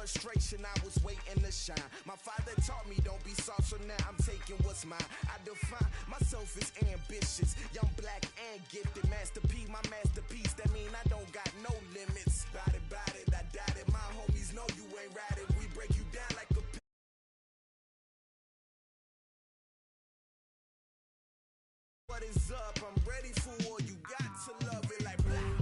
frustration, I was waiting to shine. My father taught me don't be soft, so now I'm taking what's mine. I define myself as ambitious, young, black, and gifted. Master P, my masterpiece, that mean I don't got no limits. Bout it, I doubt it. My homies know you ain't right it. We break you down like a what is up? I'm ready for war. You got to love it like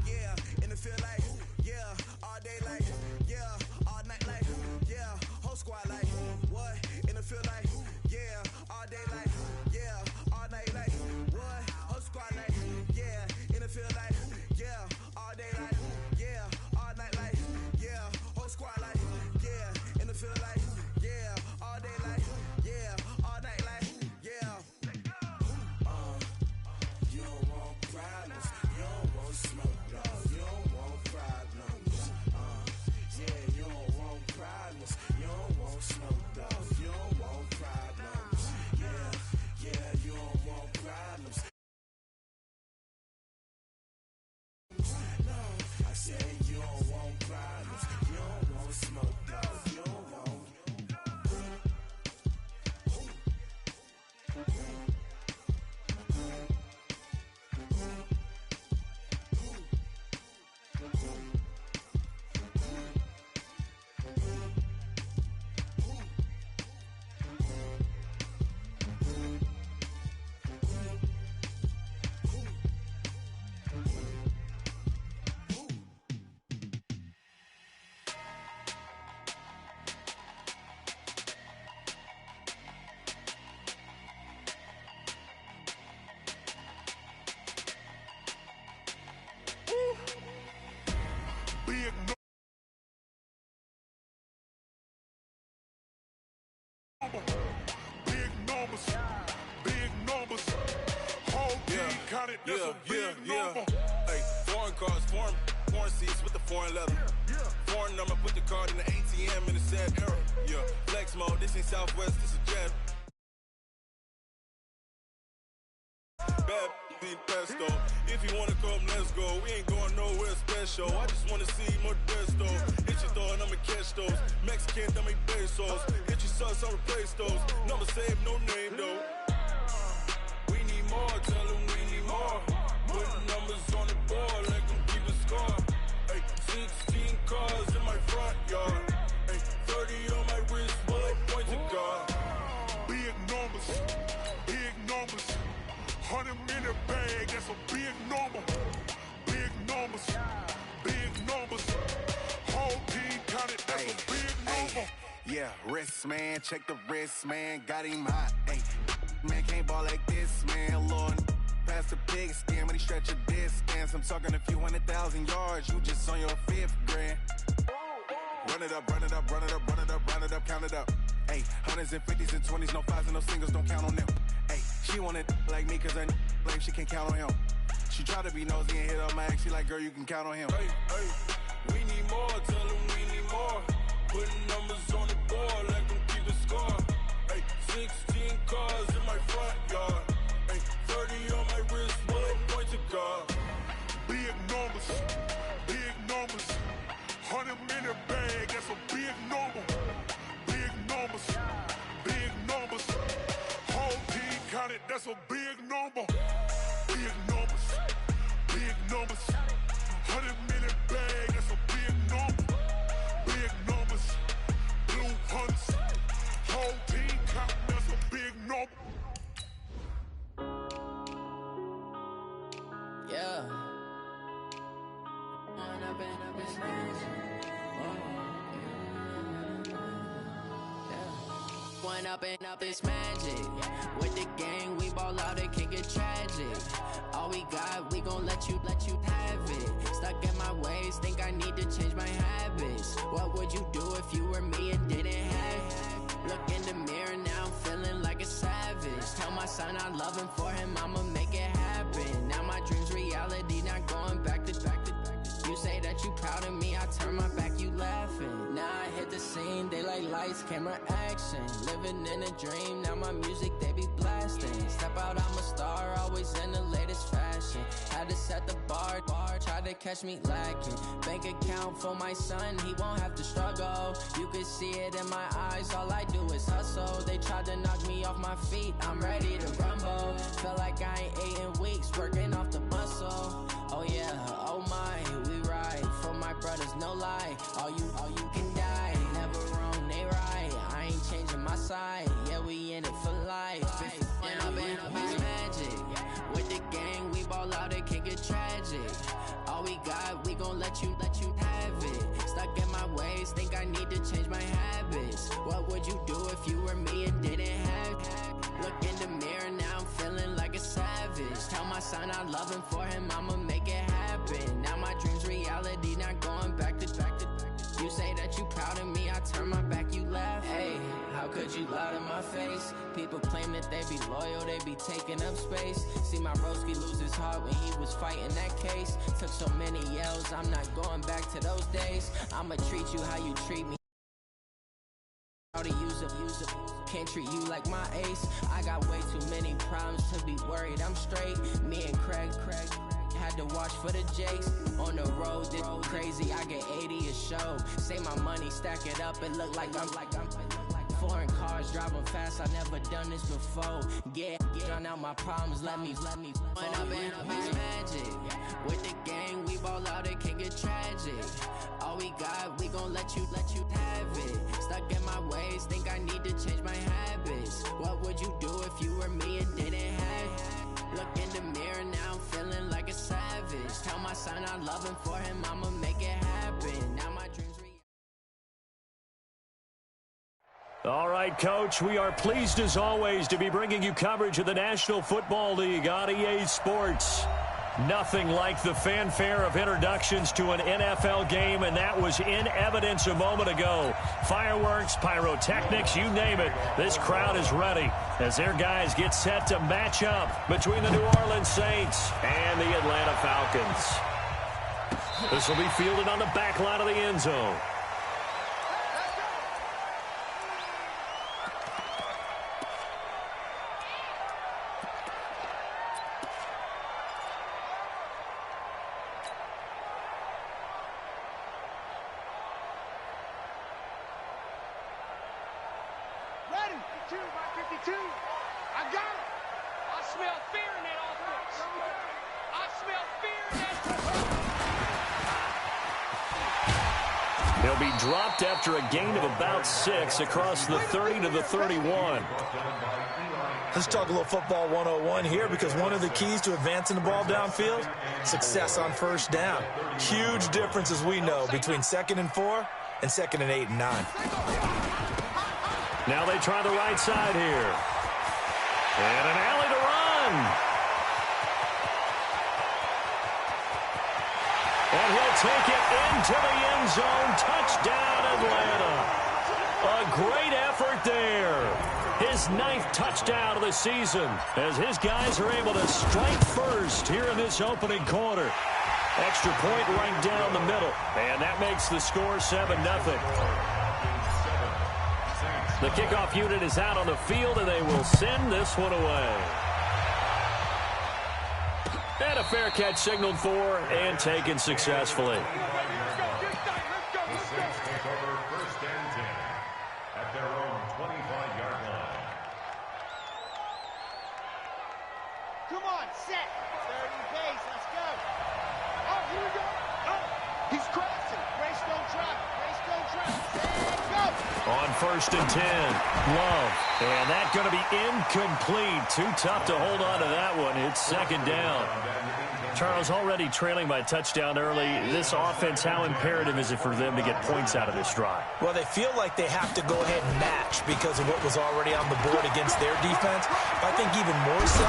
yeah, and it feel like yeah, all day like yeah, all night like yeah, whole squad like what? And it feel like yeah, all day like yeah, all night like what? Whole squad like yeah, and it feel like yeah, all day like yeah, all night like yeah, whole squad like yeah, and it feel like yeah, all day like yeah, all night like yeah. You don't want problems, you don't want smoke, dog. You don't want problems, yeah. You don't want problems, you don't want smoke, dog. You don't want problems, yeah. You don't want problems. No, I said you don't want problems, you don't want smoke, dog. You don't want. Big numbers, whole team counted, that's a big number. Hey, foreign cars, foreign seats with the foreign leather. Foreign number, put the card in the ATM in the sad era. Yeah, flex mode, this ain't Southwest, this is Jet. Bad being pesto. If you wanna come, let's go. We ain't going nowhere special. I just wanna see more Modesto. Hit your thought, I'ma catch those. Mexican, dummy pesos. Hit your sus, I'll replace those. Number saved, no name though. We need more, tell them we need more. Putting numbers on the board, let them keep a score. Hey, 16 cars in my front yard. Hey, 30 on my wrist, bullet point to God. Big numbers, big numbers. 100 minute bag, that's a big number. Big numbers, big numbers. Whole team counted, that's a big number. Yeah, wrist man, check the wrist man, got him hot. Ay, man can't ball like this, man. Lord, past the pig skin, but he stretch a distance. I'm talking a few 100,000 yards, you just on your 5th grand. Run it up, run it up, run it up, run it up, run it up, count it up. Ay, hundreds and 50s and 20s, no 5s and no singles, don't count on them. Ay, she want it like me, cause her like she can't count on him. She try to be nosy and hit up my ex, she like, girl, you can count on him. Hey, we need more, tell them we need more. Putting numbers on the board, let them keep a score. Hey, 16 cars in my front yard. Hey, 30 on my wrist, bullet point to God. Big numbers, big numbers. 100 minute bag, that's a big number. Big numbers, big numbers. Whole team counted, that's a big number. Big numbers, big numbers. 100 minute bag, that's a big number. Big numbers, blue hunts. Whole team counting, that's a big number. Yeah. One up and up, it's magic. With the gang, we ball out, it can get tragic. All we got, we gon' let you have it. Stuck in my ways, think I need to change my habits. What would you do if you were me and didn't have it? Look in the mirror, now I'm feeling like a savage. Tell my son I love him, for him I'ma make it happen. Now my dream's reality, not going back to. You say that you proud of me, I turn my back, you laughing. Now I hit the scene. They like lights, camera, action. Living in a dream, now my music they be blasting. Step out, I'm a star, always in the latest fashion. Had to set the bar, try to catch me lacking. Bank account for my son, he won't have to struggle. You can see it in my eyes, all I do is hustle. They tried to knock me off my feet, I'm ready to rumble. Felt like I ain't ate in weeks, working off the muscle. Oh yeah, oh my, we ride for my brothers, no lie. All you can die, never wrong, they right. I ain't changing my side, yeah, we in it for life. And I've been magic with the gang, we ball out, it can get tragic. All we got, we gon' let you have it. Stuck in my ways, think I need to change my habits. What would you do if you were me and didn't have it? Look in the mirror, now I'm feeling like a savage. Tell my son I love him, for him I'ma make it happen. Now my dream's reality, not going back to. You say that you proud of me, I turn my back, you laugh. Hey, how could you lie to my face? People claim that they be loyal, they be taking up space. See my broski lose his heart when he was fighting that case. Took so many yells, I'm not going back to those days. I'ma treat you how you treat me. How to use up, can't treat you like my ace. I got way too many problems to be worried, I'm straight. Me and Craig had to watch for the Jakes. On the road, this crazy, I get 80 a show. Say my money, stack it up, it look like I'm foreign cars, driving fast, I never done this before. Get drown out my problems, let me When I've been magic with the gang, we ball out, it can get tragic. All we got, we gon' let you have it. Stuck in my ways, think I need to change my habits. What would you do if you were me and didn't have it? Look in the mirror, now I'm feeling like a savage. Tell my son I love him, for him I'ma make it happen. Now my dreams All right, Coach, we are pleased as always to be bringing you coverage of the National Football League on EA Sports. Nothing like the fanfare of introductions to an NFL game, and that was in evidence a moment ago. Fireworks, pyrotechnics, you name it. This crowd is ready as their guys get set to match up between the New Orleans Saints and the Atlanta Falcons. This will be fielded on the back line of the end zone. He'll be dropped after a gain of about 6 across the 30 to the 31. Let's talk a little football 101 here, because one of the keys to advancing the ball downfield, success on first down. Huge difference, as we know, between 2nd and 4 and 2nd and 8 and 9. Now they try the right side here. And an alley to run. And he'll take it into the end zone. Touchdown, Atlanta. A great effort there. His 9th touchdown of the season as his guys are able to strike first here in this opening quarter. Extra point right down the middle. And that makes the score 7-0. The kickoff unit is out on the field, and they will send this one away. And a fair catch signaled for and taken successfully. At their own 25-yard line. Come on, set. Third and base, let's go. Oh, here we go. Oh, he's crossing. Race don't drop. Race don't drop. Set, go. On 1st and 10, Love. And that's going to be incomplete. Too tough to hold on to that one. It's 2nd down. Charles, already trailing by touchdown early. This offense, how imperative is it for them to get points out of this drive? Well, they feel like they have to go ahead and match because of what was already on the board against their defense. But I think even more so,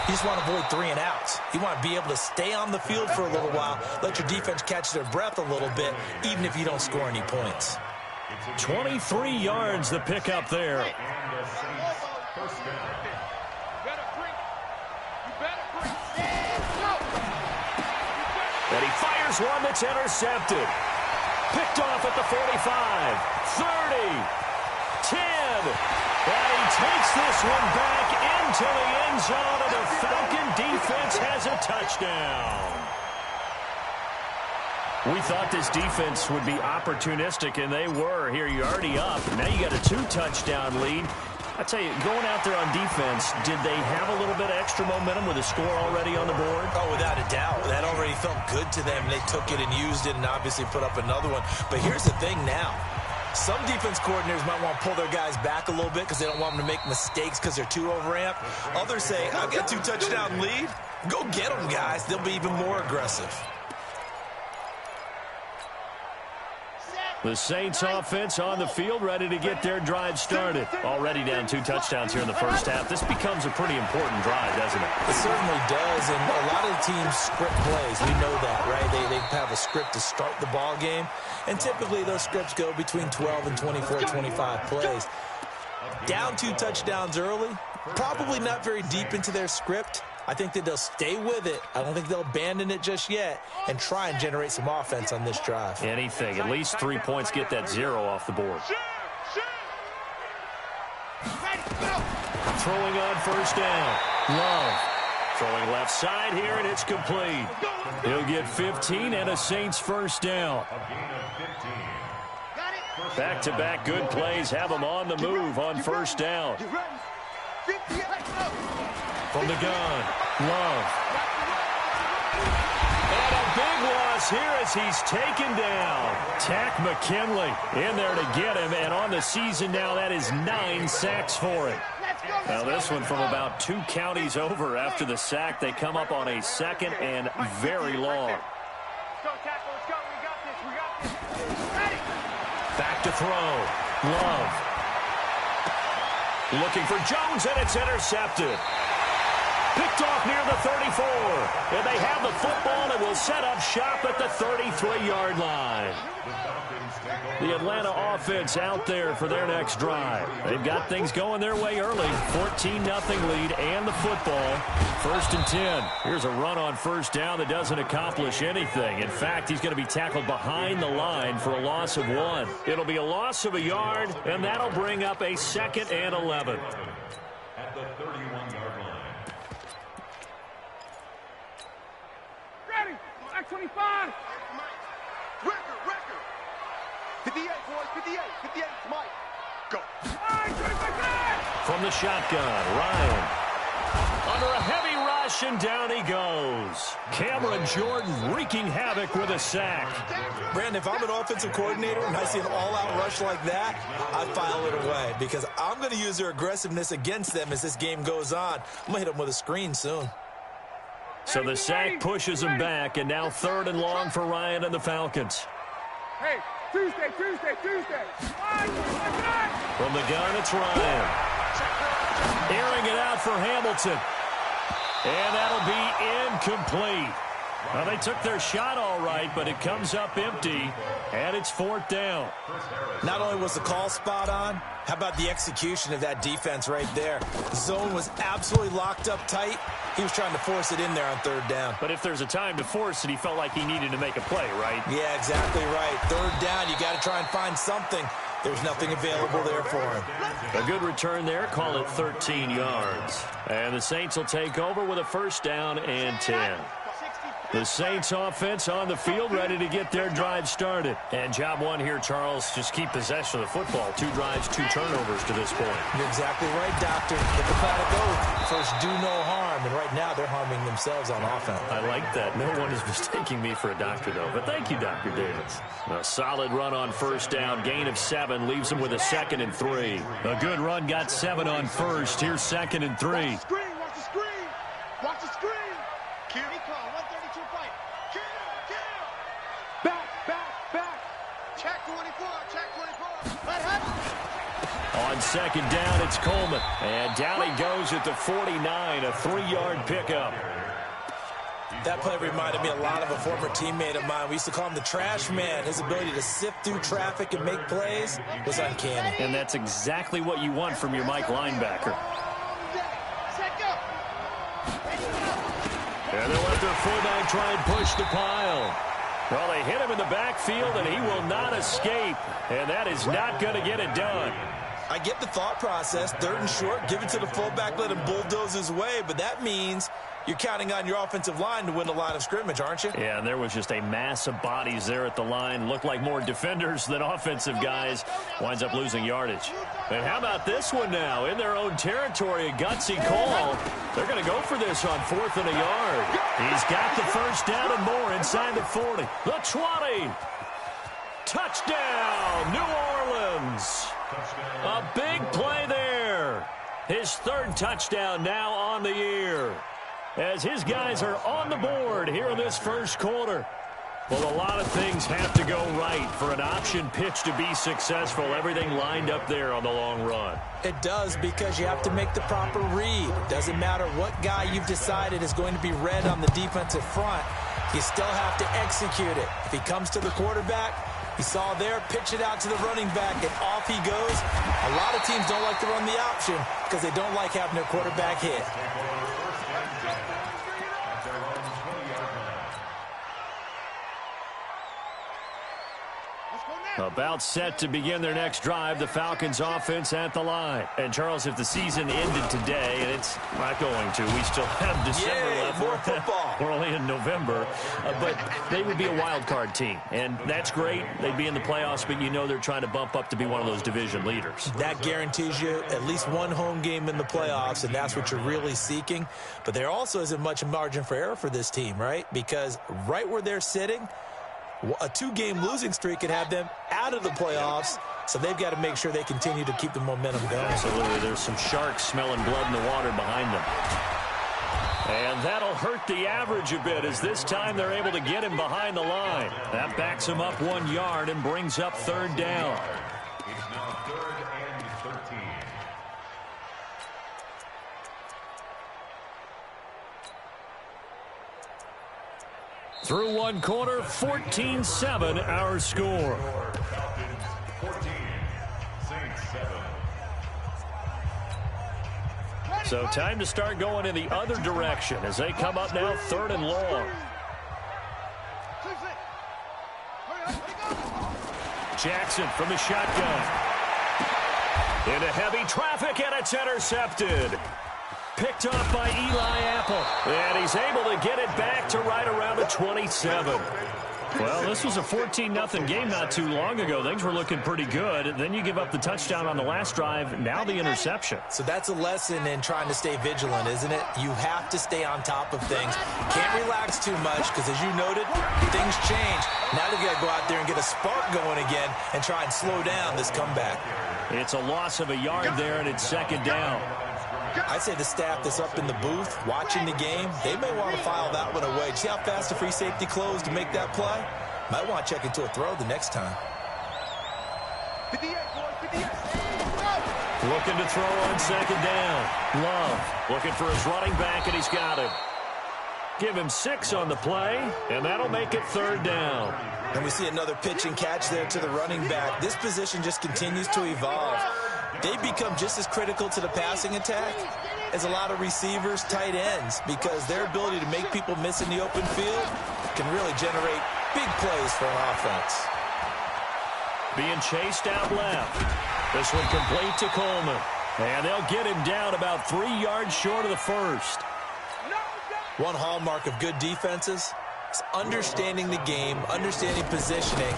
you just want to avoid 3 and outs. You want to be able to stay on the field for a little while, let your defense catch their breath a little bit, even if you don't score any points. 23 yards the pickup there. And he fires one that's intercepted. Picked off at the 45, 30, 10. And he takes this one back into the end zone, and the Falcon defense has a touchdown. We thought this defense would be opportunistic, and they were. Here, you're already up. Now you got a 2-touchdown lead. I tell you, going out there on defense, did they have a little bit of extra momentum with a score already on the board? Oh, without a doubt. That already felt good to them. They took it and used it and obviously put up another one. But here's the thing now. Some defense coordinators might want to pull their guys back a little bit because they don't want them to make mistakes because they're too overamped. Others say, I've got a 2-touchdown lead. Go get them, guys. They'll be even more aggressive. The Saints offense on the field, ready to get their drive started. Already down 2 touchdowns here in the first half. This becomes a pretty important drive, doesn't it? It certainly does, and a lot of the teams script plays. We know that, right? They have a script to start the ball game, and typically those scripts go between 12 and 24, 25 plays. Down 2 touchdowns early, probably not very deep into their script. I think that they'll stay with it. I don't think they'll abandon it just yet and try and generate some offense on this drive. Anything. At least 3 points, get that 0 off the board. Throwing on first down. Love. Throwing left side here, and it's complete. He'll get 15 and a Saints first down. Back-to-back good plays have them on the move on first down. From the gun, Love. And a big loss here as he's taken down. Tack McKinley in there to get him, and on the season now, that is 9 sacks for him. Now this one from about 2 counties over after the sack. They come up on a 2nd and very long. Back to throw, Love. Looking for Jones, and it's intercepted. Picked off near the 34. And they have the football and will set up shop at the 33-yard line. The Atlanta offense out there for their next drive. They've got things going their way early. 14-0 lead and the football. 1st and 10. Here's a run on first down that doesn't accomplish anything. In fact, he's going to be tackled behind the line for a loss of 1. It'll be a loss of a yard, and that'll bring up a 2nd and 11. At the 31-yard line. Ready. Back 25. Record. 58, boys. 58. 58. Mike. Go. From the shotgun, Ryan. Under a heavy rush, and down he goes. Cameron Jordan wreaking havoc with a sack. Brandon, if I'm an offensive coordinator and I see an all-out rush like that, I file it away because I'm going to use their aggressiveness against them as this game goes on. I'm going to hit them with a screen soon. So the sack pushes him back, and now 3rd and long for Ryan and the Falcons. Hey, Tuesday. From the gun, it's Ryan. Airing it out for Hamilton. And that'll be incomplete. Well, they took their shot all right, but it comes up empty, and it's 4th down. Not only was the call spot on, how about the execution of that defense right there? The zone was absolutely locked up tight. He was trying to force it in there on 3rd down. But if there's a time to force it, he felt like he needed to make a play, right? Yeah, exactly right. 3rd down, you got to try and find something. There's nothing available there for him. A good return there, call it 13 yards. And the Saints will take over with a 1st down and 10. The Saints offense on the field, ready to get their drive started. And job 1 here, Charles, just keep possession of the football. 2 drives, 2 turnovers to this point. You're exactly right, Doctor. Get the planet go. First, do no harm. And right now, they're harming themselves on offense. I like that. No one is mistaking me for a doctor, though. But thank you, Dr. Davis. A solid run on first down. Gain of 7 leaves them with a 2nd and 3. A good run got 7 on first. Here's 2nd and 3. Watch the screen. Watch the screen. Kill. Recall, 132 fight. Kill. Back. Check 24. Let happen. On 2nd down, it's Coleman. And down he goes at the 49, a 3-yard pickup. That play reminded me a lot of a former teammate of mine. We used to call him the trash man. His ability to sift through traffic and make plays was uncanny. And that's exactly what you want from your Mike linebacker. And they'll let their fullback try and push the pile. Well, they hit him in the backfield, and he will not escape. And that is not going to get it done. I get the thought process. 3rd and short, give it to the fullback, let him bulldoze his way. But that means you're counting on your offensive line to win the line of scrimmage, aren't you? Yeah, and there was just a mass of bodies there at the line. Looked like more defenders than offensive guys. Winds up losing yardage. And how about this one now? In their own territory, a gutsy call. They're going to go for this on 4th and a yard. He's got the first down and more inside the 40. The 20. Touchdown, New Orleans. A big play there. His 3rd touchdown now on the year, as his guys are on the board here in this first quarter. Well, a lot of things have to go right for an option pitch to be successful. Everything lined up there on the long run. It does, because you have to make the proper read. Doesn't matter what guy you've decided is going to be read on the defensive front. You still have to execute it. If he comes to the quarterback, he saw there, pitch it out to the running back, and off he goes. A lot of teams don't like to run the option because they don't like having their quarterback hit. About set to begin their next drive, the Falcons offense at the line. And, Charles, if the season ended today, and it's not going to, we still have December left. More football. We're only in November. But they would be a wild card team. And that's great. They'd be in the playoffs, but you know they're trying to bump up to be one of those division leaders. That guarantees you at least one home game in the playoffs, and that's what you're really seeking. But there also isn't much margin for error for this team, right? Because right where they're sitting, a 2-game losing streak could have them out of the playoffs, so they've got to make sure they continue to keep the momentum going. Absolutely. There's some sharks smelling blood in the water behind them. And that'll hurt the average a bit, as this time they're able to get him behind the line. That backs him up 1 yard and brings up 3rd down. It's now 3rd and 13. Through 1 quarter, 14-7 our score. Falcons 14, Saints 7. So time to start going in the other direction as they come up now 3rd and long. Jackson from the shotgun. Into heavy traffic, and it's intercepted. Picked off by Eli Apple. And he's able to get it back to right around the 27. Well, this was a 14-0 game not too long ago. Things were looking pretty good. Then you give up the touchdown on the last drive. Now the interception. So that's a lesson in trying to stay vigilant, isn't it? You have to stay on top of things. Can't relax too much because, as you noted, things change. Now they've got to go out there and get a spark going again and try and slow down this comeback. It's a loss of a yard there, and it's 2nd down. I'd say the staff that's up in the booth watching the game, they may want to file that one away. See how fast the free safety closed to make that play? Might want to check into a throw the next time. 58, boys, 58. Looking to throw on 2nd down. Love looking for his running back, and he's got it. Give him 6 on the play, and that'll make it 3rd down. And we see another pitch and catch there to the running back. This position just continues to evolve. They become just as critical to the passing attack as a lot of receivers, tight ends, because their ability to make people miss in the open field can really generate big plays for an offense. Being chased out left. This one complete to Coleman. And they'll get him down about 3 yards short of the first. One hallmark of good defenses is understanding the game, understanding positioning,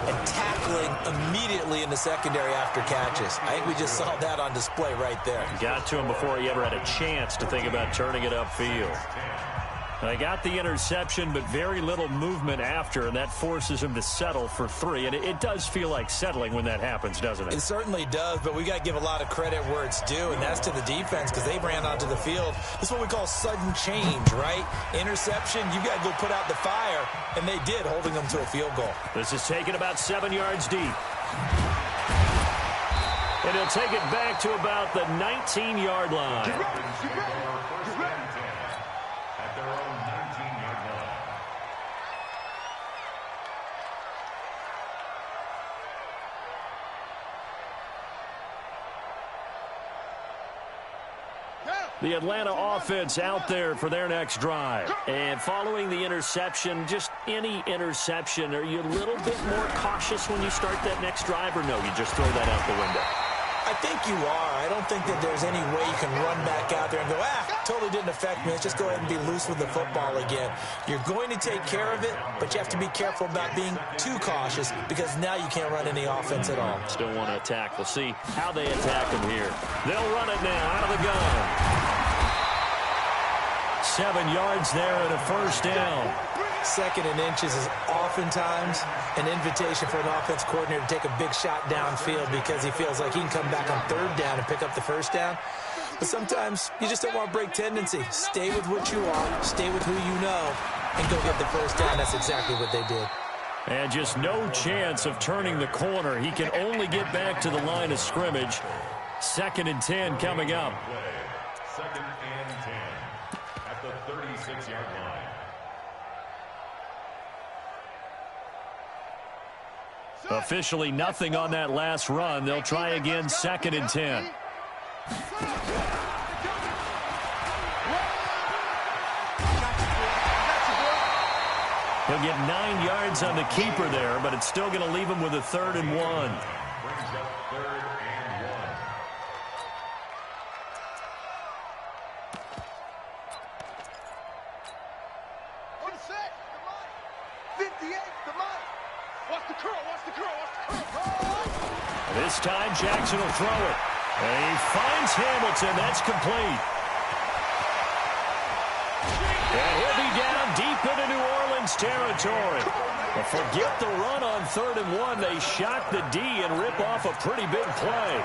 and tackling immediately in the secondary after catches. I think we just saw that on display right there. Got to him before he ever had a chance to think about turning it upfield. They got the interception, but very little movement after, and that forces him to settle for 3. And it does feel like settling when that happens, doesn't it? It certainly does, but we got to give a lot of credit where it's due, and that's to the defense because they ran onto the field. This is what we call sudden change, right? Interception, you got to go put out the fire, and they did, holding them to a field goal. This is taken about 7 yards deep. And he'll take it back to about the 19-yard line. The Atlanta offense out there for their next drive. And following the interception, just any interception, are you a little bit more cautious when you start that next drive, or no, you just throw that out the window? I think you are. I don't think that there's any way you can run back out there and go, totally didn't affect me. Let's just go ahead and be loose with the football again. You're going to take care of it, but you have to be careful about being too cautious because now you can't run any offense at all. Still want to attack. We'll see how they attack him here. They'll run it now out of the gun. 7 yards there and a first down. 2nd and inches is oftentimes an invitation for an offense coordinator to take a big shot downfield because he feels like he can come back on 3rd down and pick up the first down. But sometimes you just don't want to break tendency. Stay with what you are, stay with who you know, and go get the first down. That's exactly what they did. And just no chance of turning the corner. He can only get back to the line of scrimmage. 2nd and 10 coming up. 2nd and 10 at the 36-yard line. Officially nothing on that last run. They'll try again, 2nd and 10. He'll get 9 yards on the keeper there, but it's still going to leave him with a 3rd and 1. Brings up 3rd and 1. On set, the mic. 58, the mic. Watch the curl, watch the curl, watch the curl. This time Jackson will throw it. And he finds Hamilton. That's complete. And he'll be down deep into New Orleans territory. But forget the run on 3rd and 1. They shock the D and rip off a pretty big play.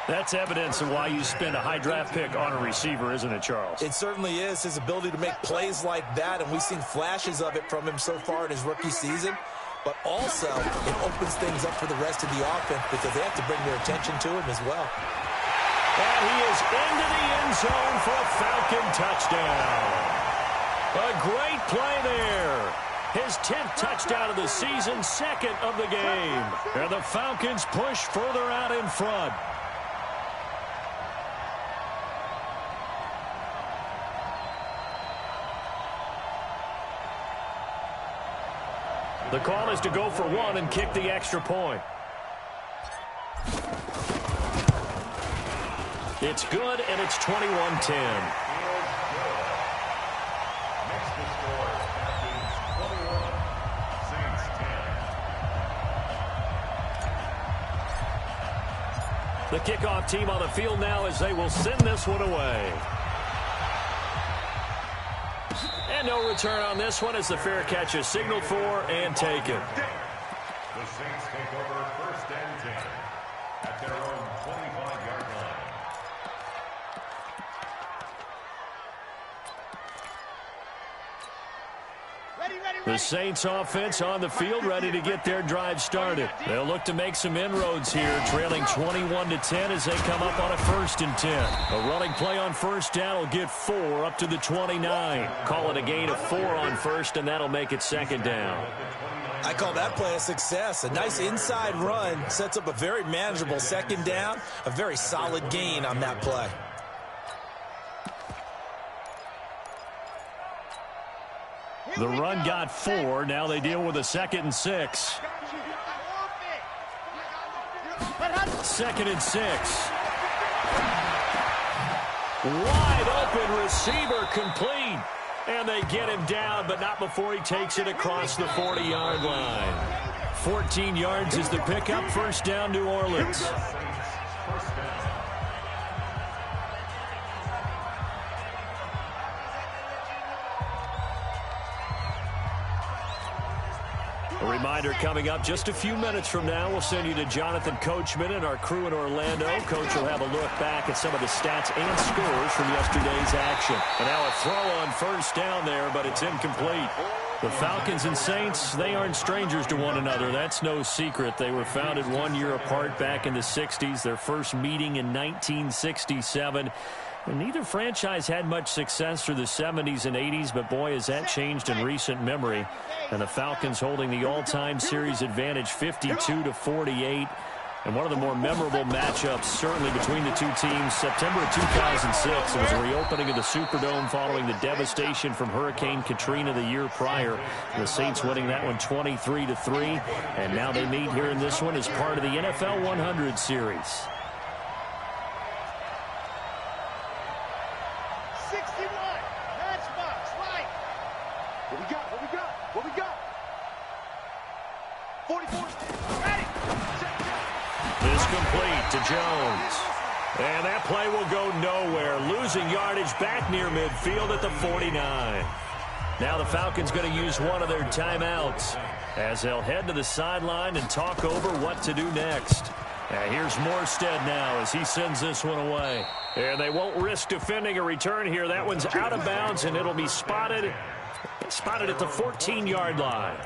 That's evidence of why you spend a high draft pick on a receiver, isn't it, Charles? It certainly is. His ability to make plays like that, and we've seen flashes of it from him so far in his rookie season. But also, it opens things up for the rest of the offense because they have to bring their attention to him as well. And he is into the end zone for a Falcon touchdown. A great play there. His 10th touchdown of the season, 2nd of the game. And the Falcons push further out in front. The call is to go for 1 and kick the extra point. It's good, and it's 21-10. Next to score, Falcons 21, Saints 10. The kickoff team on the field now as they will send this one away. And no return on this one as the fair catch is signaled for and taken. The Saints take over 1st and 10 at their own 25-yard line. The Saints offense on the field ready to get their drive started. They'll look to make some inroads here, trailing 21-10 as they come up on a 1st and 10. A running play on 1st down will get 4 up to the 29. Call it a gain of 4 on 1st, and that'll make it 2nd down. I call that play a success. A nice inside run sets up a very manageable 2nd down, a very solid gain on that play. The run got 4. Now they deal with a 2nd and 6. 2nd and 6. Wide open receiver complete. And they get him down, but not before he takes it across the 40-yard line. 14 yards is the pickup. 1st down, New Orleans. A reminder coming up just a few minutes from now, we'll send you to Jonathan Coachman and our crew in Orlando. Coach will have a look back at some of the stats and scores from yesterday's action. And now a throw on 1st down there, but it's incomplete. The Falcons and Saints, they aren't strangers to one another. That's no secret. They were founded 1 year apart back in the 60s, their first meeting in 1967. And neither franchise had much success through the 70s and 80s, but boy, has that changed in recent memory. And the Falcons holding the all-time series advantage 52-48. And one of the more memorable matchups, certainly between the two teams, September of 2006. It was a reopening of the Superdome following the devastation from Hurricane Katrina the year prior. The Saints winning that one 23-3. And now they meet here in this one as part of the NFL 100 series. 61. Matchbox. Right. What we got? What we got? What we got? 44. Ready. Is complete to Jones. And that play will go nowhere. Losing yardage back near midfield at the 49. Now the Falcons going to use one of their timeouts as they'll head to the sideline and talk over what to do next. Here's Morstead now as he sends this one away. And they won't risk defending a return here. That one's out of bounds, and it'll be spotted at the 14-yard line.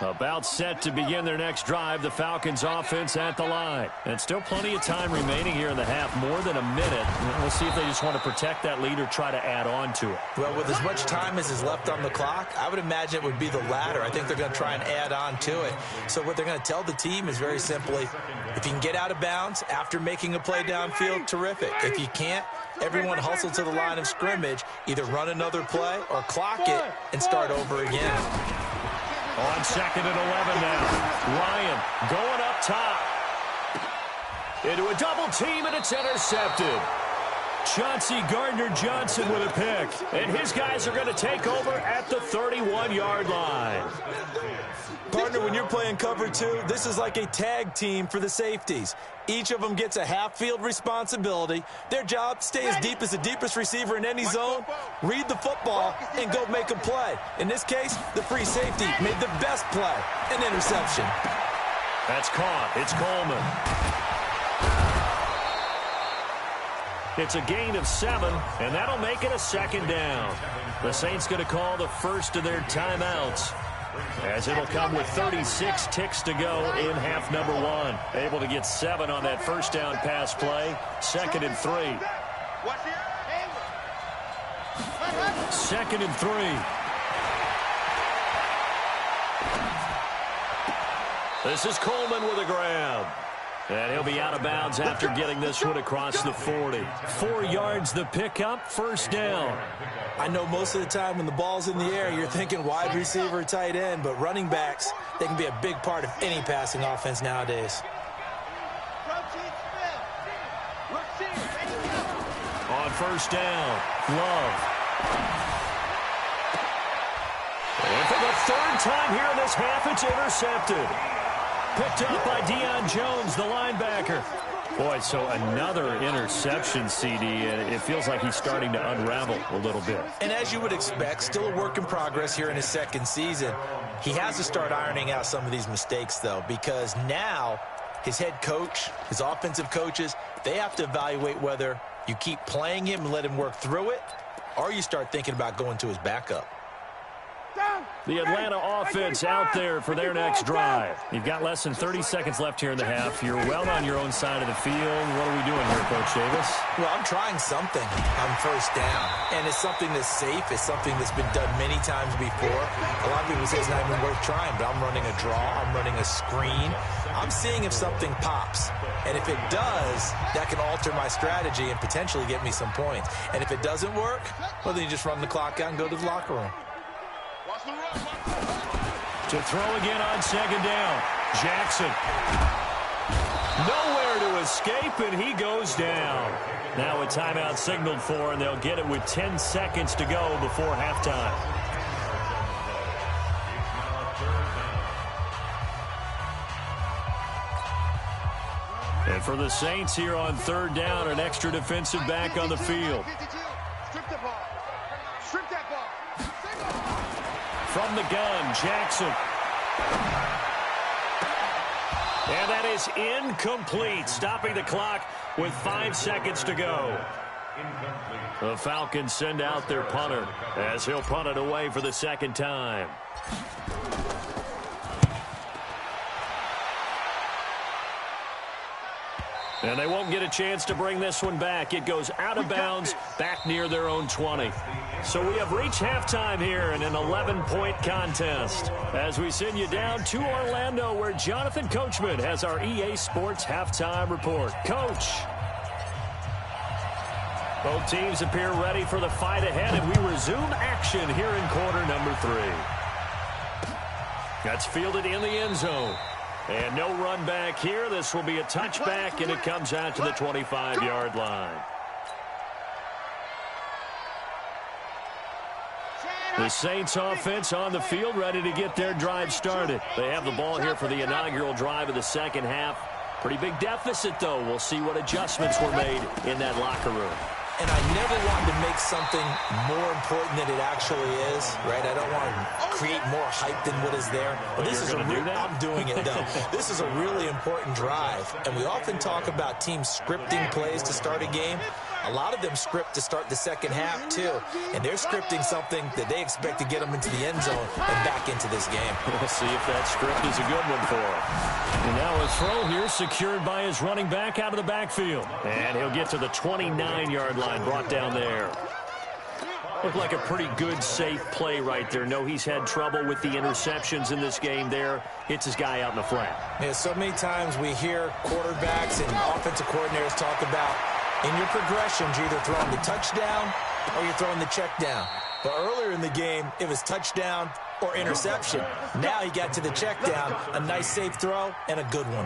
About set to begin their next drive. The Falcons offense at the line. And still plenty of time remaining here in the half. More than a minute. We'll see if they just want to protect that lead or try to add on to it. Well, with as much time as is left on the clock, I would imagine it would be the latter. I think they're going to try and add on to it. So what they're going to tell the team is very simply, if you can get out of bounds after making a play downfield, terrific. If you can't, everyone hustle to the line of scrimmage, either run another play or clock it and start over again. On 2nd and 11 now. Ryan going up top. Into a double team, and it's intercepted. Chauncey Gardner-Johnson with a pick. And his guys are going to take over at the 31-yard line. Partner, when you're playing cover two, this is like a tag team for the safeties. Each of them gets a half-field responsibility. Their job, stay as deep as the deepest receiver in any zone, read the football, and go make a play. In this case, the free safety made the best play, an interception. That's caught. It's Coleman. It's a gain of 7, and that'll make it a 2nd down. The Saints going to call the first of their timeouts, as it'll come with 36 ticks to go in half number 1. Able to get 7 on that first down pass play. 2nd and 3. 2nd and 3. This is Coleman with a grab. And he'll be out of bounds after getting this one across the 40. 4 yards the pickup, first down. I know most of the time when the ball's in the air, you're thinking wide receiver, tight end, but running backs, they can be a big part of any passing offense nowadays. On first down, Love. And for the 3rd time here in this half, it's intercepted. Picked up by Deion Jones, the linebacker. Boy, so another interception, CD, and it feels like he's starting to unravel a little bit. And as you would expect, still a work in progress here in his 2nd season. He has to start ironing out some of these mistakes, though, because now his head coach, his offensive coaches, they have to evaluate whether you keep playing him and let him work through it, or you start thinking about going to his backup. The Atlanta offense out there for their next drive. You've got less than 30 seconds left here in the half. You're well on your own side of the field. What are we doing here, Coach Davis? Well, I'm trying something on first down, and it's something that's safe. It's something that's been done many times before. A lot of people say it's not even worth trying, but I'm running a draw. I'm running a screen. I'm seeing if something pops, and if it does, that can alter my strategy and potentially get me some points. And if it doesn't work, well, then you just run the clock out and go to the locker room. To throw again on 2nd down. Jackson. Nowhere to escape, and he goes down. Now a timeout signaled for, and they'll get it with 10 seconds to go before halftime. And for the Saints here on 3rd down, an extra defensive back on the field. Strip the ball. Strip that ball. From the gun, Jackson. And that is incomplete, stopping the clock with 5 seconds to go. The Falcons send out their punter as he'll punt it away for the 2nd time. And they won't get a chance to bring this one back. It goes out of bounds, back near their own 20. So we have reached halftime here in an 11-point contest. As we send you down to Orlando, where Jonathan Coachman has our EA Sports halftime report. Coach. Both teams appear ready for the fight ahead, and we resume action here in quarter number 3. That's fielded in the end zone. And no run back here. This will be a touchback, and it comes out to the 25-yard line. The Saints offense on the field, ready to get their drive started. They have the ball here for the inaugural drive of the second half. Pretty big deficit, though. We'll see what adjustments were made in that locker room. And I never wanted to make something more important than it actually is, right? I don't want to create more hype than what is there. But this is I'm doing it, though. This is a really important drive. And we often talk about teams scripting plays to start a game. A lot of them script to start the second half, too. And they're scripting something that they expect to get them into the end zone and back into this game. We'll see if that script is a good one for him. And now a throw here secured by his running back out of the backfield. And he'll get to the 29-yard line, brought down there. Looked like a pretty good, safe play right there. No, he's had trouble with the interceptions in this game there. Hits his guy out in the flat. Yeah, so many times we hear quarterbacks and offensive coordinators talk about in your progressions, you're either throwing the touchdown or you're throwing the check down. But earlier in the game, it was touchdown or interception. Now he got to the check down, a nice safe throw, and a good one.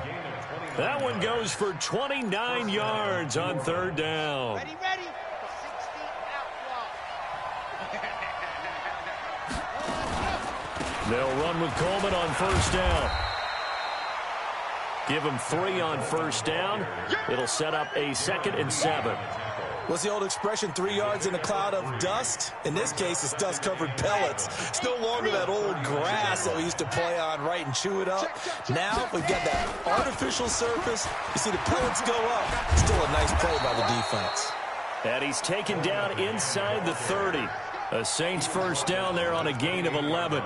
That one goes for 29 yards on third down. Ready? 16 out. They'll run with Coleman on first down. Give him 3 on first down. It'll set up a 2nd and 7. What's the old expression, 3 yards in a cloud of dust? In this case, it's dust-covered pellets. It's no longer that old grass that we used to play on, right, and chew it up. Now we've got that artificial surface. You see the pellets go up. Still a nice play by the defense. And he's taken down inside the 30. A Saints first down there on a gain of 11.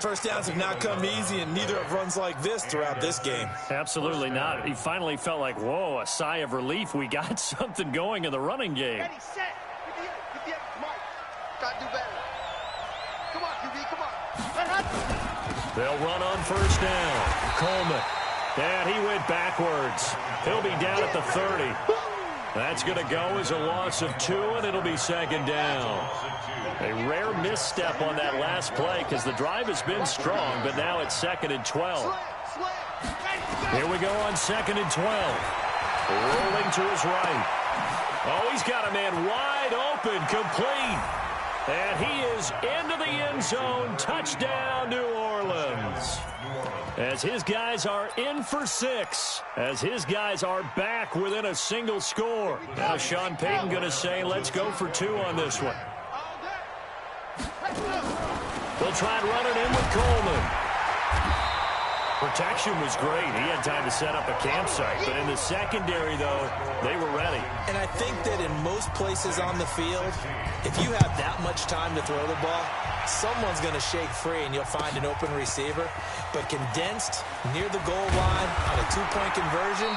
First downs have not come easy, and neither have runs like this throughout this game. Absolutely not. He finally felt like, whoa, a sigh of relief. We got something going in the running game. Ready, set. Get the end. Come on. Gotta do better. Come on, QB, come on. They'll run on first down. Coleman. And he went backwards. He'll be down at the 30. That's going to go as a loss of 2, and it'll be 2nd down. A rare misstep on that last play because the drive has been strong, but now it's 2nd and 12. Here we go on 2nd and 12. Rolling to his right. Oh, he's got a man wide open, complete. And he is into the end zone. Touchdown, New Orleans. As his guys are in for 6. As his guys are back within a single score. Now Sean Payton going to say, let's go for 2 on this one. They'll try and run it in with Coleman. Protection was great. He had time to set up a campsite. But in the secondary, though, they were ready. And I think that in most places on the field, if you have that much time to throw the ball, someone's going to shake free and you'll find an open receiver. But condensed near the goal line on a 2-point conversion,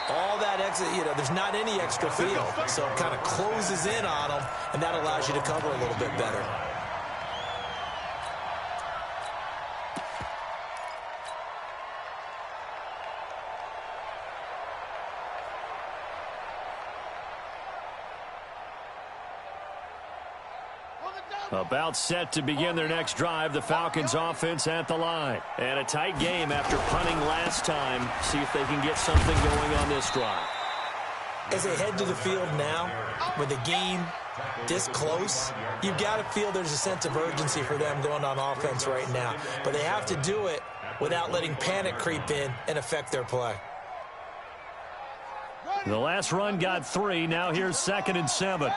all that extra, there's not any extra field. So it kind of closes in on them, and that allows you to cover a little bit better. About set to begin their next drive, the Falcons offense at the line. And a tight game after punting last time. See if they can get something going on this drive. As they head to the field now, with the game this close, you've got to feel there's a sense of urgency for them going on offense right now. But they have to do it without letting panic creep in and affect their play. The last run got 3. Now here's 2nd and 7.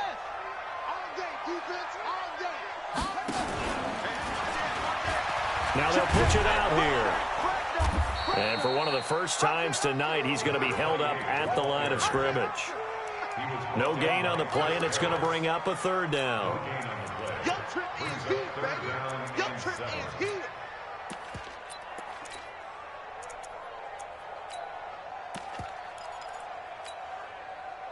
Now they'll pitch it out here. And for one of the first times tonight, he's going to be held up at the line of scrimmage. No gain on the play, and it's going to bring up a 3rd down. Your trip is here, baby. Your trip is here.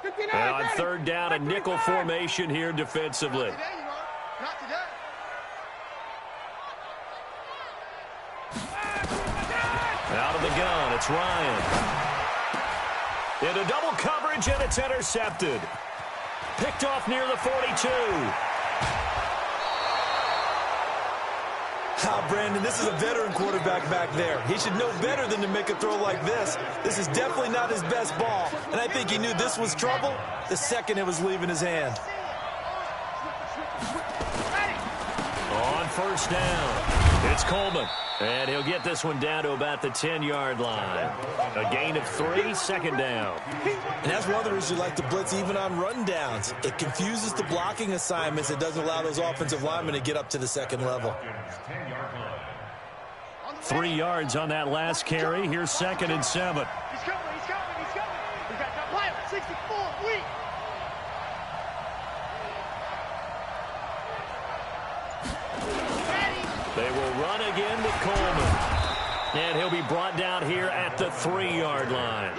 And on third down, a nickel formation here defensively. Not today. Out of the gun, it's Ryan. Into double coverage, and it's intercepted. Picked off near the 42. Brandon, this is a veteran quarterback back there. He should know better than to make a throw like this. This is definitely not his best ball, and I think he knew this was trouble the second it was leaving his hand. On first down, it's Coleman, and he'll get this one down to about the 10-yard line. A gain of 3, second down. And that's one of the reasons you like to blitz even on rundowns. It confuses the blocking assignments. It doesn't allow those offensive linemen to get up to the second level. 3 yards on that last carry. Here's 2nd and 7. He's coming. We got that pilot, 64, weak. They will run again with Coleman. And he'll be brought down here at the 3-yard line.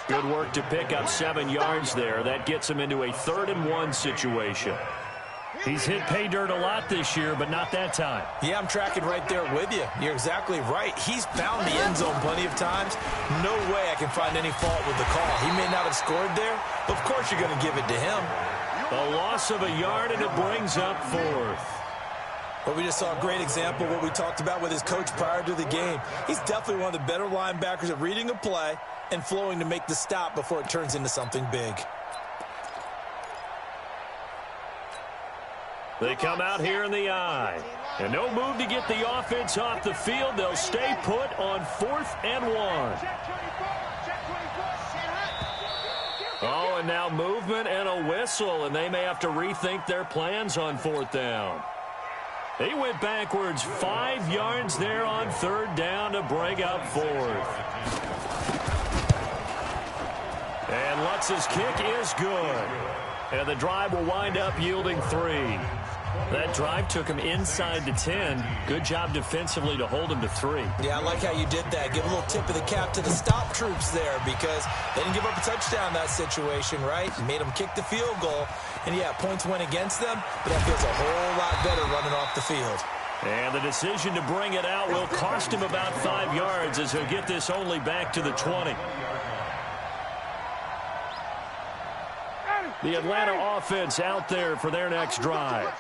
Good work to pick up 7 yards there. That gets him into a 3rd and 1 situation. He's hit pay dirt a lot this year, but not that time. Yeah, I'm tracking right there with you. You're exactly right. He's found the end zone plenty of times. No way I can find any fault with the call. He may not have scored there, but of course you're going to give it to him. A loss of a yard, and it brings up 4th. But we just saw a great example of what we talked about with his coach prior to the game. He's definitely one of the better linebackers at reading a play and flowing to make the stop before it turns into something big. They come out here in the eye. And no move to get the offense off the field. They'll stay put on 4th and 1. Oh, and now movement and a whistle, and they may have to rethink their plans on 4th down. He went backwards 5 yards there on 3rd down to bring up 4th. And Lutz's kick is good. And the drive will wind up yielding 3. That drive took him inside the 10. Good job defensively to hold him to 3. Yeah, I like how you did that. Give a little tip of the cap to the stop troops there because they didn't give up a touchdown in that situation, right? Made them kick the field goal. And, yeah, points went against them, but that feels a whole lot better running off the field. And the decision to bring it out will cost him about 5 yards as he'll get this only back to the 20. The Atlanta offense out there for their next drive.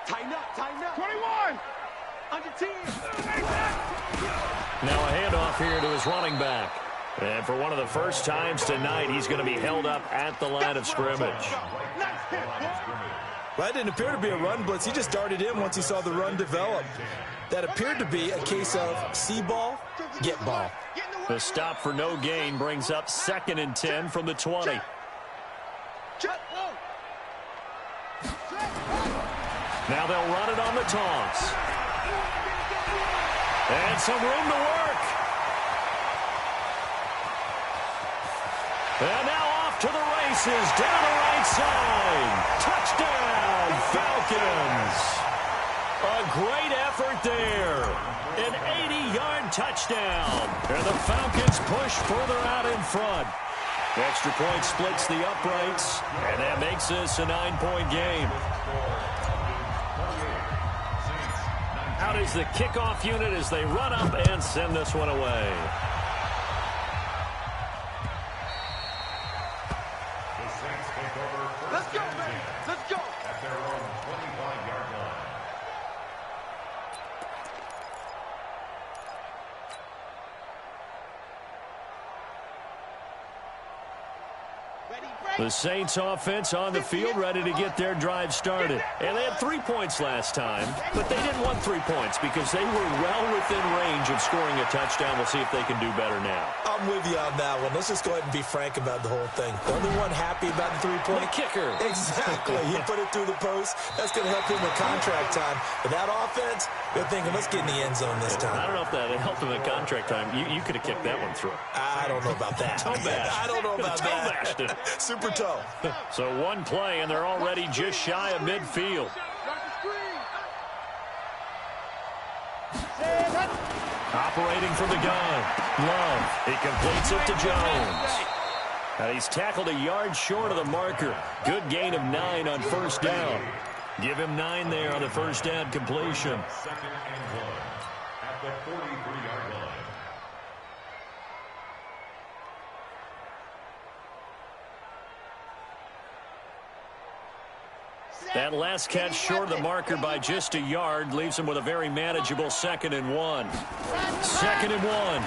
Tighten up. 21. Under 10. Now a handoff here to his running back. And for one of the first times tonight, he's going to be held up at the line of scrimmage. Well, that didn't appear to be a run blitz. He just darted in once he saw the run develop. That appeared to be a case of see ball, get ball. The stop for no gain brings up 2nd and 10 from the 20. Now they'll run it on the toss. And some room to work. And now off to the races, down the right side. Touchdown, Falcons. A great effort there. An 80-yard touchdown. And the Falcons push further out in front. Extra point splits the uprights, and that makes this a 9-point game. Out is the kickoff unit as they run up and send this one away. The Saints take over first. Let's go, baby. Let's go. At their own 25-yard line. The Saints offense on the field ready to get their drive started. And they had 3 points last time, but they didn't want 3 points because they were well within range of scoring a touchdown. We'll see if they can do better now. I'm with you on that one. Let's just go ahead and be frank about the whole thing. The only one happy about the 3-point. The kicker. Exactly. He put it through the post. That's going to help him with contract time. But that offense, they're thinking, let's get in the end zone this time. I don't know if that helped him at contract time. You could have kicked that one through. I don't know about that. I don't know about that. Super toe. So one play, and they're already just shy of midfield. Operating from the gun. Love. He completes it to Jones. He's tackled a yard short of the marker. Good gain of 9 on first down. Give him 9 there on the first down completion. 2nd and 1 at the 43-yard line. That last catch short of the marker by just a yard leaves him with a very manageable 2nd and 1. 2nd and 1.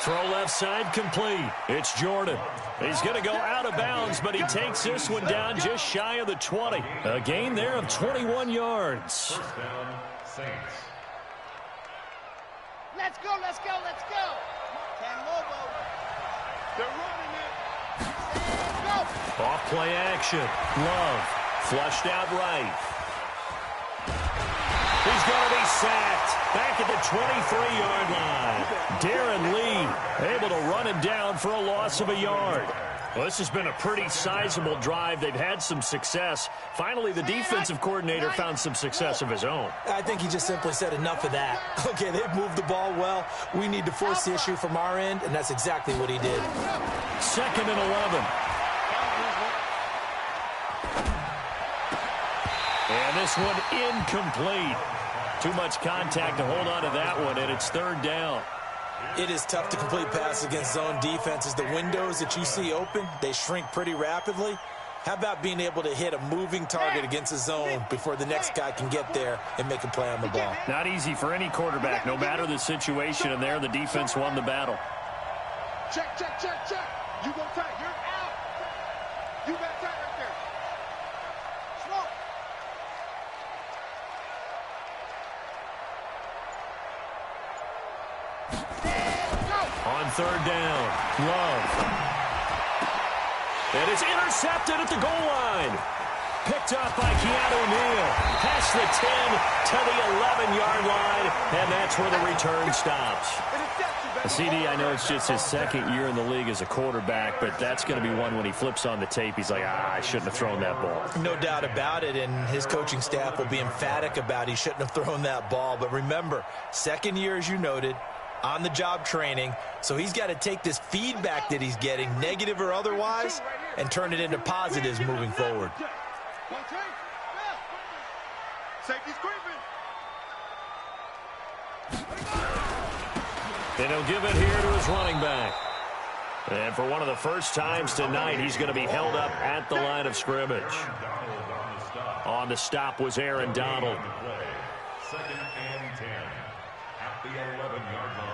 Throw left side complete. It's Jordan. He's going to go out of bounds, but he takes this one down just shy of the 20. A gain there of 21 yards. First down, Saints. Let's go, let's go, let's go. Ken Lobo. They're running it. Stand, go. Off play action. Love. Flushed out right. He's going to be sacked. Back at the 23-yard line. Darren Lee able to run him down for a loss of a yard. Well, this has been a pretty sizable drive. They've had some success. Finally, the defensive coordinator found some success of his own. I think he just simply said enough of that. Okay, they've moved the ball well. We need to force the issue from our end, and that's exactly what he did. 2nd and 11. And this one incomplete. Too much contact to hold on to that one, and it's 3rd down. It is tough to complete passes against zone defenses. The windows that you see open, they shrink pretty rapidly. How about being able to hit a moving target against a zone before the next guy can get there and make a play on the ball? Not easy for any quarterback, no matter the situation, and there the defense won the battle. Check, check, check, check. You go tight. You're out. You got tight right there. Smoke. On 3rd down, Love. And it's intercepted at the goal line. Picked up by Keanu Neal. Past the 10 to the 11-yard line, and that's where the return stops. CD, I know it's just his 2nd year in the league as a quarterback, but that's going to be one when he flips on the tape. He's like, I shouldn't have thrown that ball. No doubt about it, and his coaching staff will be emphatic about he shouldn't have thrown that ball. But remember, 2nd year, as you noted, on-the-job training, so he's got to take this feedback that he's getting, negative or otherwise, and turn it into positives moving forward. Safety's creeping. And he'll give it here to his running back. And for one of the first times tonight, he's going to be held up at the line of scrimmage. On the stop was Aaron Donald. 2nd and 10 at the 11-yard line.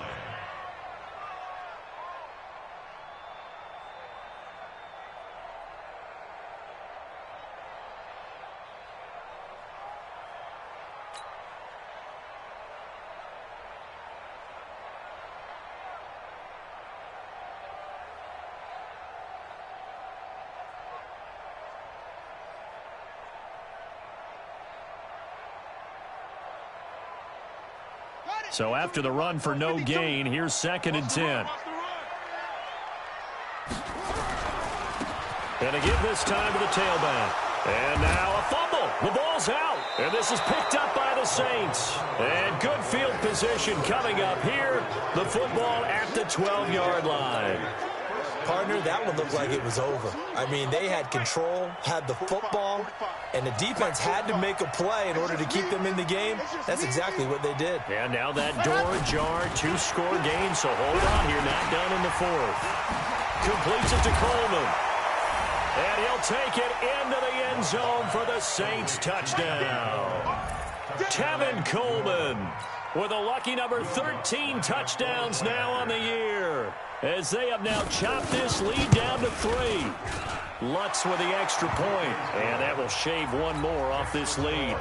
So after the run for no gain, here's 2nd and 10. And a give this time to the tailback. And now a fumble. The ball's out. And this is picked up by the Saints. And good field position coming up here. The football at the 12-yard line. Partner, that one looked like it was over. I mean, they had control, had the football, and the defense had to make a play in order to keep them in the game. That's exactly what they did. And now that door ajar, 2-score game, so hold on here, not done in the 4th. Completes it to Coleman. And he'll take it into the end zone for the Saints touchdown. Tevin Coleman with a lucky number 13 touchdowns now on the year, as they have now chopped this lead down to 3. Lutz with the extra point, and that will shave one more off this lead.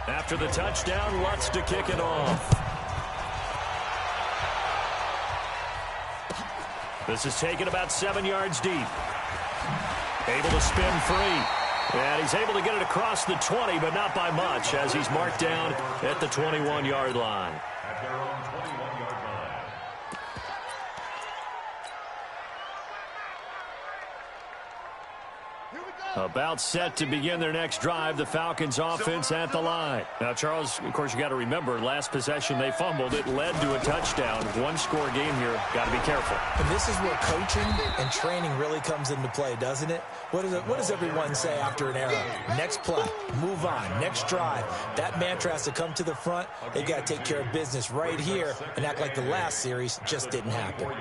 After the touchdown, Lutz to kick it off. This is taken about 7 yards deep. Able to spin free. And he's able to get it across the 20, but not by much, as he's marked down at the 21-yard line. At their own 21-yard line. Here we go. About set to begin their next drive, the Falcons offense at the line. Now, Charles, of course, you got to remember, last possession they fumbled. It led to a touchdown. One-score game here. Got to be careful. And this is where coaching and training really comes into play, doesn't it? What does everyone say after an error? Next play, move on, next drive. That mantra has to come to the front. They've got to take care of business right here and act like the last series just didn't happen.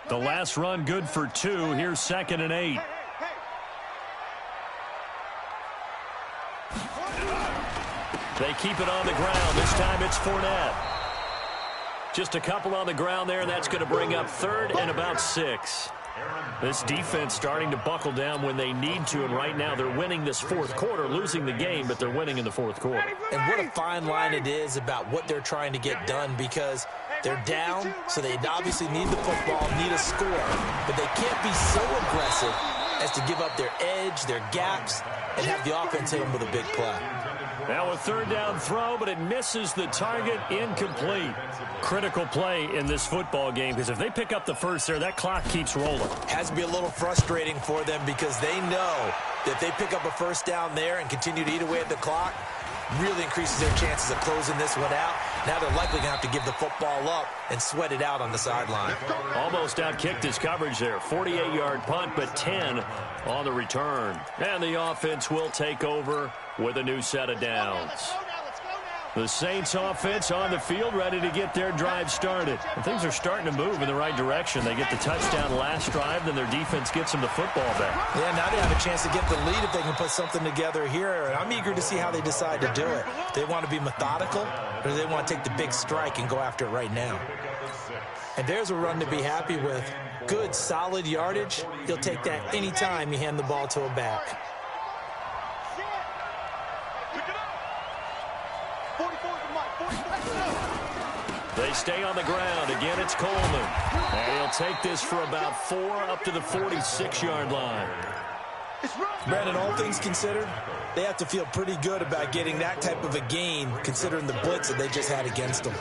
The last run good for 2. Here's 2nd and 8. They keep it on the ground. This time it's Fournette. Just a couple on the ground there, and that's going to bring up 3rd and about 6. This defense starting to buckle down when they need to, and right now they're winning this 4th quarter, losing the game, but they're winning in the 4th quarter. And what a fine line it is about what they're trying to get done, because they're down, so they obviously need the football, need a score, but they can't be so aggressive as to give up their edge, their gaps, and have the offense hit them with a big play. Now a 3rd down throw, but it misses the target, incomplete. Critical play in this football game, because if they pick up the first there, that clock keeps rolling. Has to be a little frustrating for them, because they know that if they pick up a 1st down there and continue to eat away at the clock, really increases their chances of closing this one out. Now they're likely going to have to give the football up and sweat it out on the sideline. Almost outkicked his coverage there. 48-yard punt, but 10 on the return. And the offense will take over with a new set of downs. The Saints offense on the field, ready to get their drive started. And things are starting to move in the right direction. They get the touchdown last drive, then their defense gets them the football back. Yeah, now they have a chance to get the lead if they can put something together here. And I'm eager to see how they decide to do it. They want to be methodical, or do they want to take the big strike and go after it right now? And there's a run to be happy with. Good, solid yardage. You'll take that any time you hand the ball to a back. They stay on the ground. Again, it's Coleman. And he'll take this for about 4 up to the 46-yard line. Brandon, all things considered, they have to feel pretty good about getting that type of a gain, considering the blitz that they just had against them.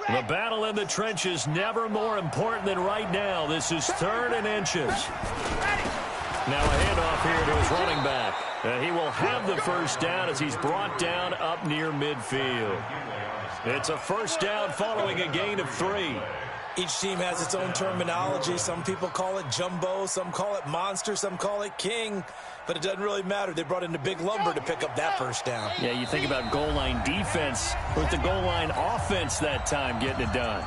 The battle in the trenches never more important than right now. This is 3rd and inches. Now a handoff here to his running back. He will have the 1st down as he's brought down up near midfield. It's a 1st down following a gain of 3. Each team has its own terminology. Some people call it jumbo, some call it monster, some call it king. But it doesn't really matter. They brought in the big lumber to pick up that 1st down. Yeah, you think about goal line defense with the goal line offense that time getting it done.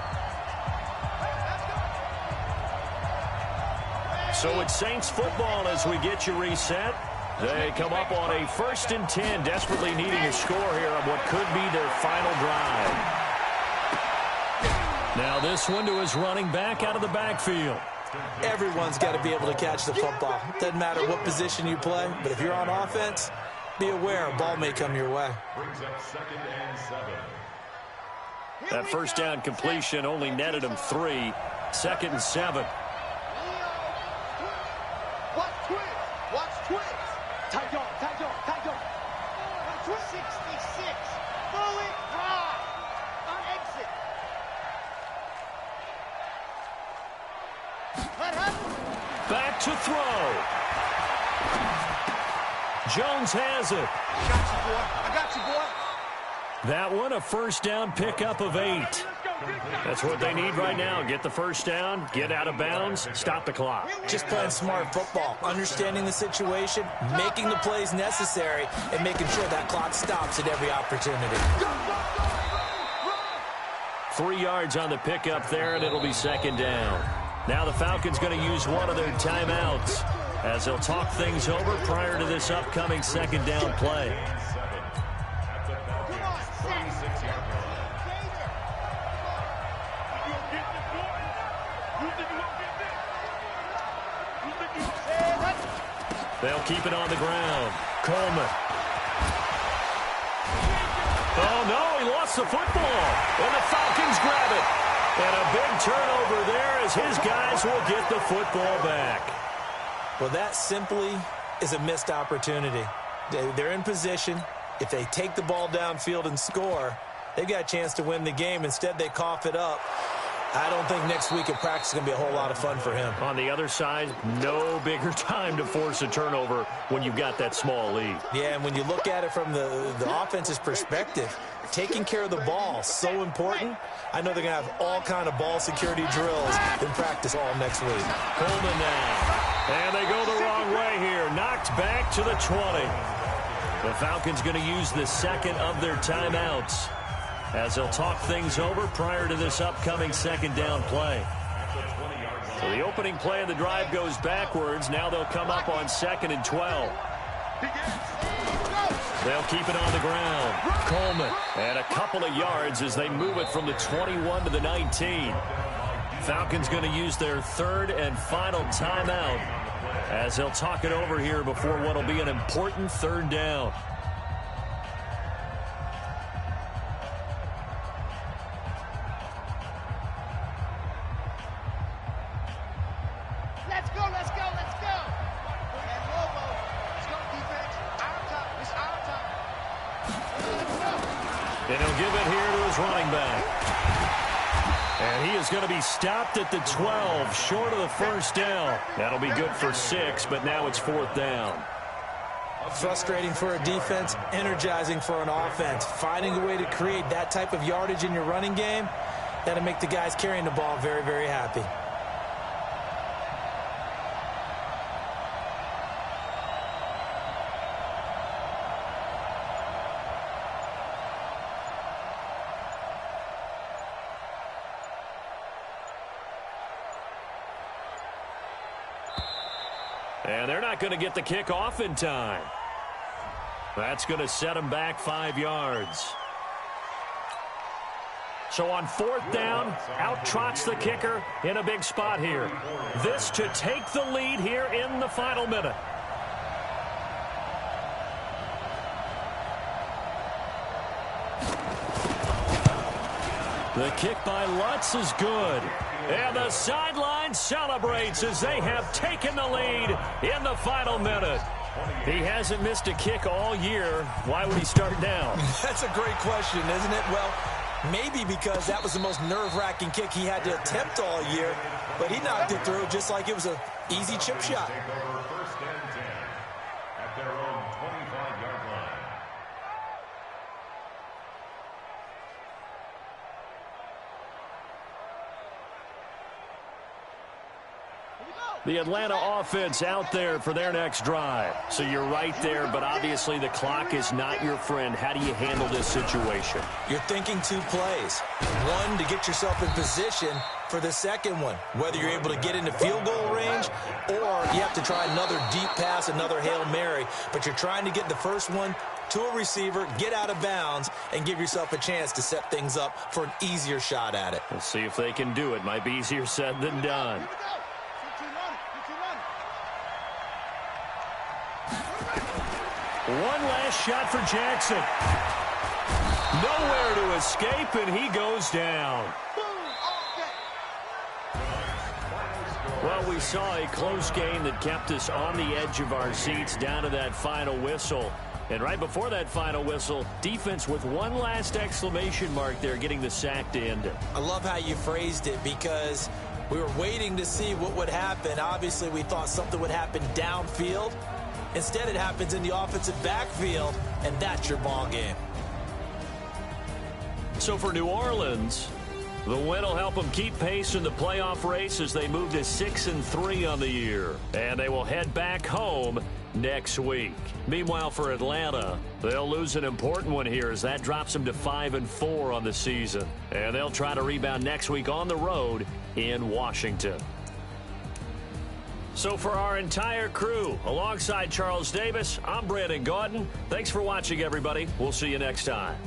So it's Saints football as we get you reset. They come up on a 1st and 10, desperately needing a score here on what could be their final drive. Now this one to his running back out of the backfield. Everyone's got to be able to catch the football. Doesn't matter what position you play, but if you're on offense, be aware a ball may come your way. That 1st down completion only netted him 3. 2nd and 7. Watch twins. Watch twins. Tight on, tight on, tight on. 66. Fully drive. On exit. Back to throw. Jones has it. I got you, boy. That one, a 1st down pickup of 8. That's what they need right now. Get the 1st down, get out of bounds, stop the clock. Just playing smart football, understanding the situation, making the plays necessary, and making sure that clock stops at every opportunity. 3 yards on the pickup there, and it'll be 2nd down. Now the Falcons going to use one of their timeouts as they'll talk things over prior to this upcoming 2nd down play. They'll keep it on the ground. Coleman. Oh, no, he lost the football. And the Falcons grab it. And a big turnover there as his guys will get the football back. Well, that simply is a missed opportunity. They're in position. If they take the ball downfield and score, they've got a chance to win the game. Instead, they cough it up. I don't think next week at practice is going to be a whole lot of fun for him. On the other side, no bigger time to force a turnover when you've got that small lead. Yeah, and when you look at it from the offense's perspective, taking care of the ball, so important. I know they're going to have all kind of ball security drills in practice all next week. Coleman now. And they go the wrong way here. Knocked back to the 20. The Falcons going to use the second of their timeouts as they'll talk things over prior to this upcoming second down play. So the opening play of the drive goes backwards. Now they'll come up on 2nd and 12. They'll keep it on the ground. Coleman, and a couple of yards as they move it from the 21 to the 19. Falcons going to use their third and final timeout as they'll talk it over here before what will be an important third down. Let's go, let's go, let's go. And Lobo, let's go, defense. Our time, it's our time. Let's go. And he'll give it here to his running back. And he is going to be stopped at the 12, short of the first down. That'll be good for 6, but now it's 4th down. Frustrating for a defense, energizing for an offense. Finding a way to create that type of yardage in your running game, that'll make the guys carrying the ball very, very happy. And they're not going to get the kick off in time. That's going to set them back 5 yards. So on 4th down, out trots the kicker in a big spot here. This to take the lead here in the final minute. The kick by Lutz is good. And the sideline celebrates as they have taken the lead in the final minute. He hasn't missed a kick all year. Why would he start now? That's a great question, isn't it? Well, maybe because that was the most nerve-wracking kick he had to attempt all year, but he knocked it through just like it was an easy chip shot. Take over 1st and 10 at their own 25-yard line. The Atlanta offense out there for their next drive. So you're right there, but obviously the clock is not your friend. How do you handle this situation? You're thinking 2 plays. One, to get yourself in position for the second one, whether you're able to get into field goal range or you have to try another deep pass, another Hail Mary. But you're trying to get the first one to a receiver, get out of bounds, and give yourself a chance to set things up for an easier shot at it. We'll see if they can do it. Might be easier said than done. One last shot for Jackson. Nowhere to escape, and he goes down. Well, we saw a close game that kept us on the edge of our seats down to that final whistle. And right before that final whistle, defense with one last exclamation mark there, getting the sack to end it. I love how you phrased it because we were waiting to see what would happen. Obviously, we thought something would happen downfield. Instead, it happens in the offensive backfield, and that's your ball game. So for New Orleans, the win will help them keep pace in the playoff race as they move to 6-3 on the year. And they will head back home next week. Meanwhile, for Atlanta, they'll lose an important one here as that drops them to 5-4 on the season. And they'll try to rebound next week on the road in Washington. So for our entire crew, alongside Charles Davis, I'm Brandon Gaudin. Thanks for watching, everybody. We'll see you next time.